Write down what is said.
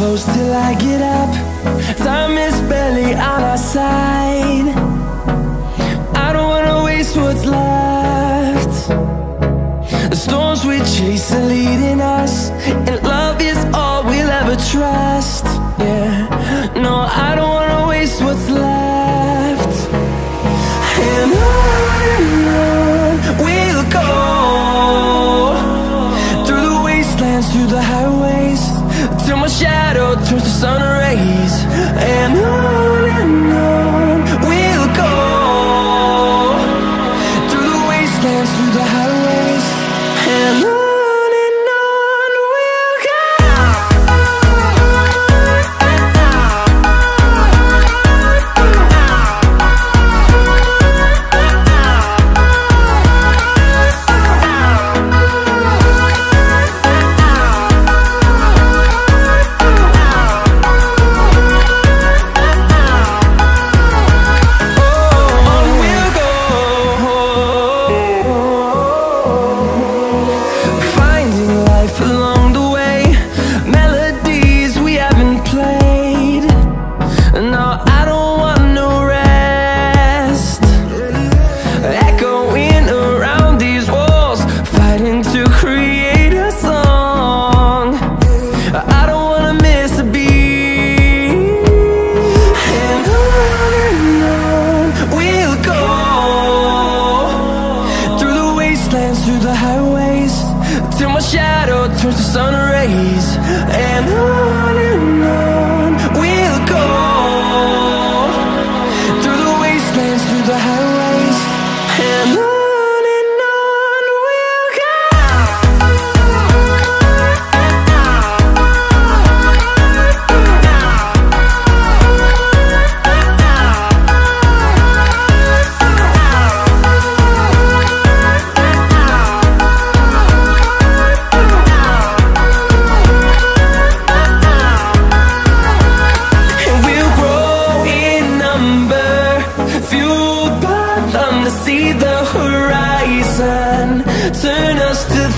close till I get up. Time is barely on our side. I don't wanna waste what's left. The storms we chase are leading us, and love is all we'll ever trust. Yeah, no, I don't wanna waste what's left. And on we'll go, through the wastelands, through the highways, till my shadow turns to sun rays. And on we'll go, through the wastelands, through the highways. to create a song. I don't wanna miss a beat. And on we'll go, through the wastelands, through the highways, till my shadow turns to sun rays. And on we'll go, through the wastelands, through the highways, and on. Turn us to